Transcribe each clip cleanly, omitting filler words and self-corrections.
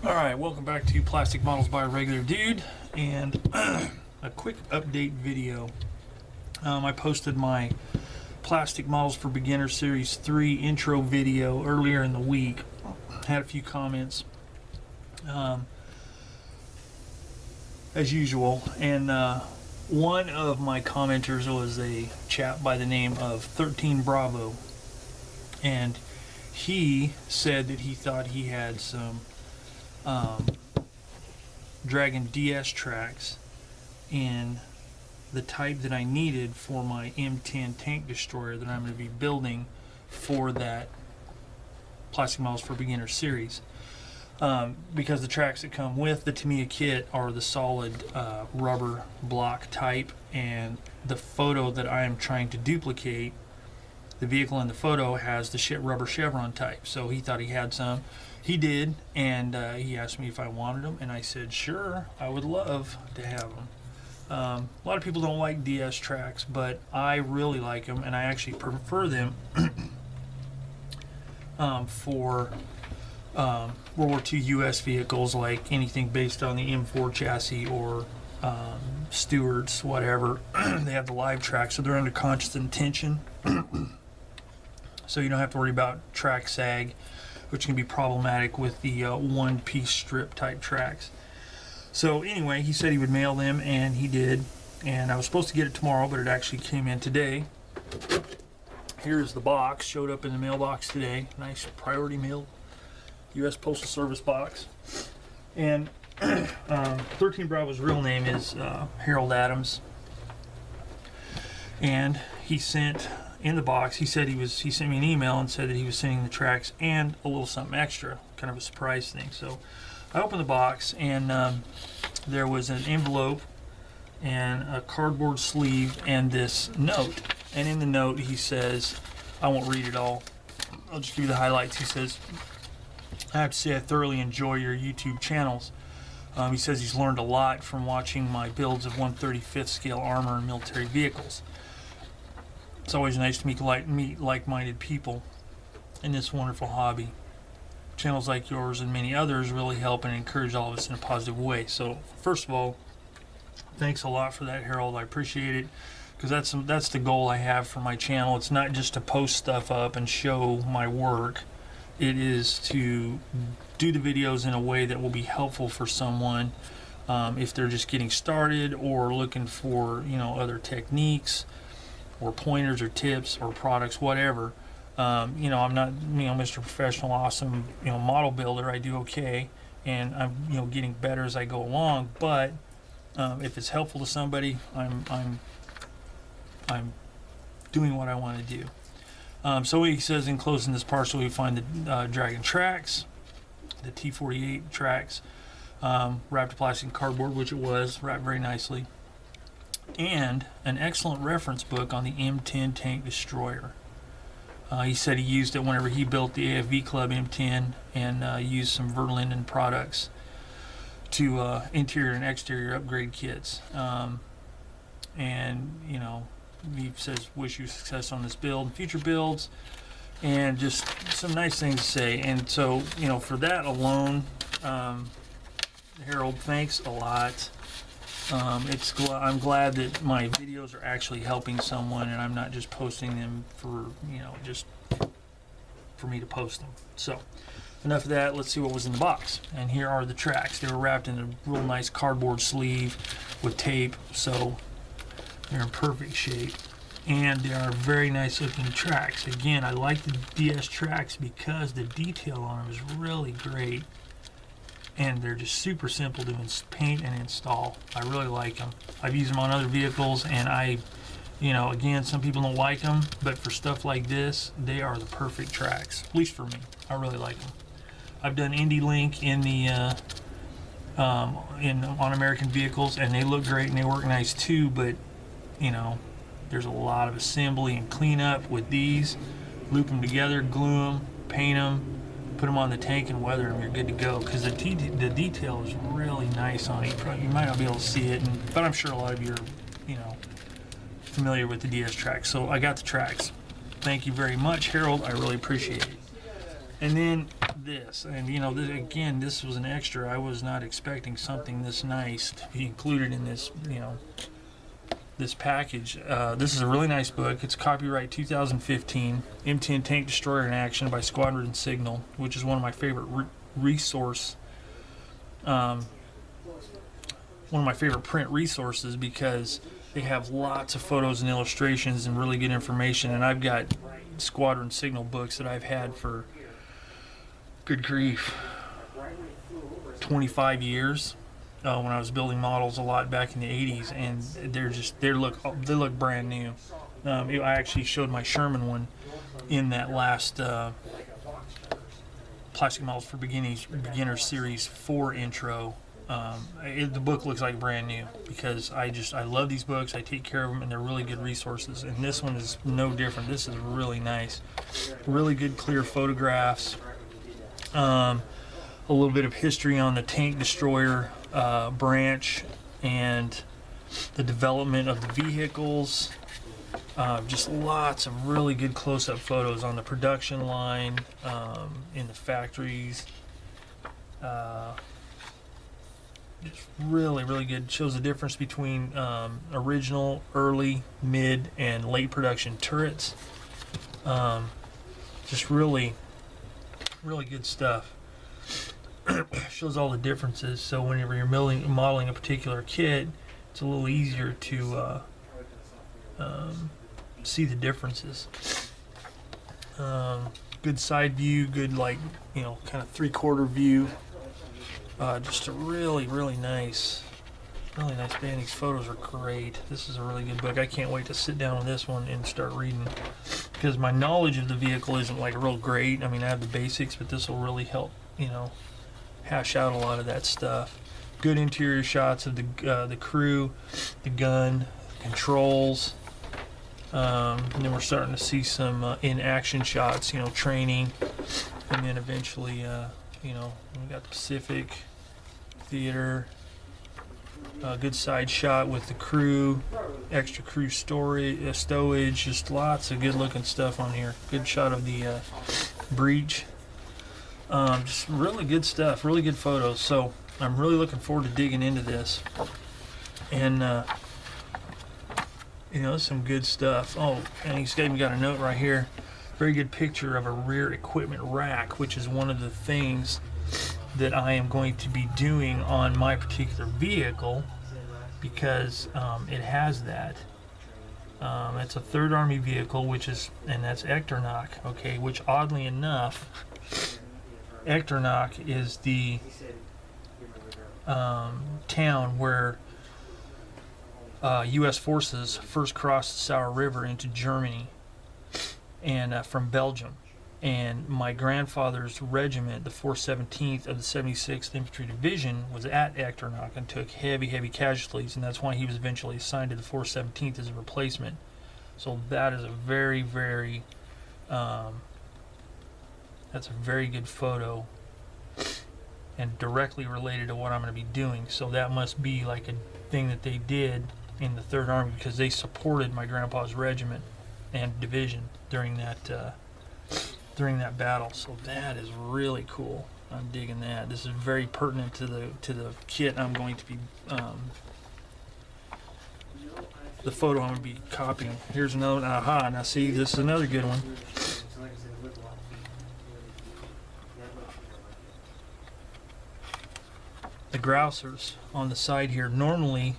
Alright, welcome back to Plastic Models by a Regular Dude, and a quick update video. I posted my Plastic Models for Beginners Series 3 intro video earlier in the week. Had a few comments, as usual, and one of my commenters was a chap by the name of 13 Bravo, and he said that he thought he had some Dragon DS tracks in the type that I needed for my M10 tank destroyer that I'm going to be building for that Plastic Models for Beginners series, because the tracks that come with the Tamiya kit are the solid rubber block type, and the photo that I am trying to duplicate, the vehicle in the photo has the rubber chevron type. So he thought he had some. He did, and he asked me if I wanted them, and I said sure, I would love to have them. A lot of people don't like DS tracks, but I really like them, and I actually prefer them for World War II US vehicles, like anything based on the M4 chassis or Stewart's, whatever. They have the live track, so they're under constant tension. So you don't have to worry about track sag, which can be problematic with the one-piece strip type tracks. So anyway, he said he would mail them, and he did. And I was supposed to get it tomorrow, but it actually came in today. Here's the box. Showed up in the mailbox today. Nice priority mail, U.S. Postal Service box. And 13 Bravo's real name is Harold Adams. And he sent in the box, he said he sent me an email and said that he was sending the tracks and a little something extra, kind of a surprise thing. So I opened the box, and there was an envelope and a cardboard sleeve and this note. And in the note he says, I won't read it all, I'll just give you the highlights. He says, I have to say I thoroughly enjoy your YouTube channels. He says he's learned a lot from watching my builds of 1/35th scale armor and military vehicles. It's always nice to meet like-minded people in this wonderful hobby. Channels like yours and many others really help and encourage all of us in a positive way. So first of all, thanks a lot for that, Harold. I appreciate it, because that's the goal I have for my channel. It's not just to post stuff up and show my work. It is to do the videos in a way that will be helpful for someone if they're just getting started or looking for, other techniques or pointers or tips or products, whatever. I'm not, Mr. Professional, awesome, model builder. I do okay, and I'm, getting better as I go along. But if it's helpful to somebody, I'm doing what I want to do. So he says in closing this parcel, we find the Dragon tracks, the T48 tracks, wrapped in plastic cardboard, which it was wrapped very nicely, and an excellent reference book on the M10 tank destroyer. He said he used it whenever he built the AFV Club M10, and used some Verlinden products to interior and exterior upgrade kits. And he says wish you success on this build and future builds, and just some nice things to say. And so for that alone, Harold, thanks a lot. I'm glad that my videos are actually helping someone, and I'm not just posting them for just for me to post them. So enough of that. Let's see what was in the box. And here are the tracks. They were wrapped in a real nice cardboard sleeve with tape, so they're in perfect shape, and they are very nice looking tracks. Again, I like the DS tracks because the detail on them is really great, and they're just super simple to paint and install. I really like them. I've used them on other vehicles, and again, some people don't like them, but for stuff like this, they are the perfect tracks, at least for me. I really like them. I've done Indy Link in the on American vehicles, and they look great and they work nice too, but there's a lot of assembly and cleanup with these. Loop them together, glue them, paint them, put them on the tank and weather them, you're good to go, because the detail is really nice on it. You might not be able to see it, but I'm sure a lot of you are familiar with the DS tracks. So I got the tracks. Thank you very much, Harold. I really appreciate it. And then this. And you know, again, this was an extra. I was not expecting something this nice to be included in this, you know, this package. This is a really nice book. It's copyright 2015, M10 Tank Destroyer in Action by Squadron Signal, which is one of my favorite resource, one of my favorite print resources, because they have lots of photos and illustrations and really good information. And I've got Squadron Signal books that I've had for, good grief, 25 years. When I was building models a lot back in the 80s, and they look brand new. I actually showed my Sherman one in that last Plastic Models for Beginners Series 4 intro. The book looks like brand new because I love these books. I take care of them, and they're really good resources. And this one is no different. This is really nice, really good clear photographs. A little bit of history on the tank destroyer branch and the development of the vehicles. Just lots of really good close-up photos on the production line, in the factories. Just really, really good. Shows the difference between original, early, mid, and late production turrets. Just really, really good stuff. Shows all the differences, so whenever you're modeling a particular kit, it's a little easier to see the differences. Good side view, good, like, you know, kind of 3/4 view. Just a really, really nice band. These photos are great. This is a really good book. I can't wait to sit down on this one and start reading, because my knowledge of the vehicle isn't like real great. I mean, I have the basics, but this will really help, you know, hash out a lot of that stuff. Good interior shots of the crew, the gun, controls, and then we're starting to see some in-action shots, you know, training, and then eventually, you know, we got the Pacific Theater. Good side shot with the crew, extra crew storage, stowage, just lots of good looking stuff on here. Good shot of the breach. Just really good stuff, really good photos. So I'm really looking forward to digging into this. And, you know, some good stuff. Oh, and he's even got a note right here. Very good picture of a rear equipment rack, which is one of the things that I am going to be doing on my particular vehicle, because it has that. It's a Third Army vehicle, and that's Echternach, okay, which oddly enough, Echternach is the town where U.S. forces first crossed the Sauer River into Germany, and from Belgium. And my grandfather's regiment, the 417th of the 76th Infantry Division, was at Echternach and took heavy, heavy casualties, and that's why he was eventually assigned to the 417th as a replacement. So that is a very, very, that's a very good photo, and directly related to what I'm going to be doing. So that must be like a thing that they did in the Third Army, because they supported my grandpa's regiment and division during that battle. So that is really cool. I'm digging that. This is very pertinent to the kit I'm going to be the photo I'm going to be copying. Here's another one. Aha, now see, this is another good one. The grousers on the side here. Normally,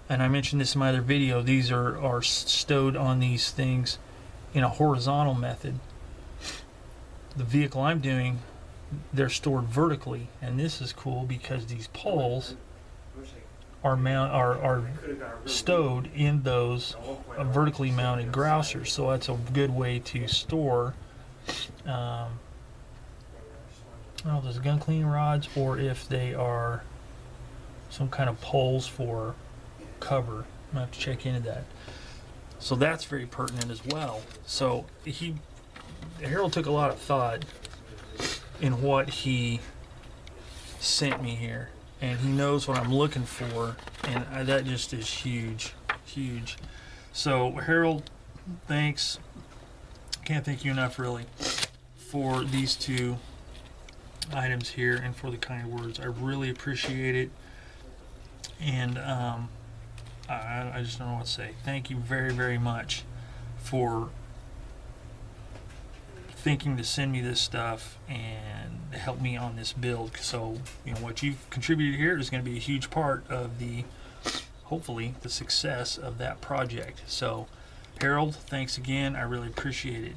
and I mentioned this in my other video, these are stowed on these things in a horizontal method. The vehicle I'm doing, they're stored vertically, and this is cool because these poles are stowed in those vertically mounted grousers. So that's a good way to store those gun cleaning rods, or if they are some kind of poles for cover. I'm gonna have to check into that. So that's very pertinent as well. So Harold took a lot of thought in what he sent me here, and he knows what I'm looking for, and that just is huge, huge. So Harold, thanks. Can't thank you enough, really, for these two items here and for the kind words. I really appreciate it. And I just don't know what to say. Thank you very, very much for thinking to send me this stuff and help me on this build. So, you know, what you've contributed here is going to be a huge part of the, hopefully, the success of that project. So, Harold, thanks again. I really appreciate it.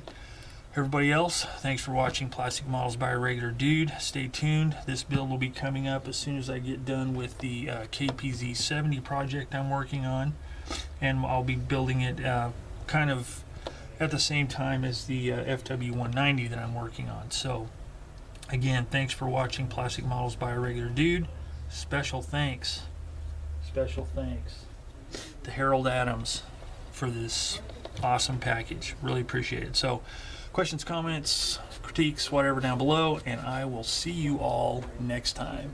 Everybody else, thanks for watching Plastic Models by a Regular Dude. Stay tuned. This build will be coming up as soon as I get done with the KPZ70 project I'm working on. And I'll be building it kind of at the same time as the FW190 that I'm working on. So, again, thanks for watching Plastic Models by a Regular Dude. Special thanks to Harold Adams for this awesome package. Really appreciate it. So, questions, comments, critiques, whatever down below, and I will see you all next time.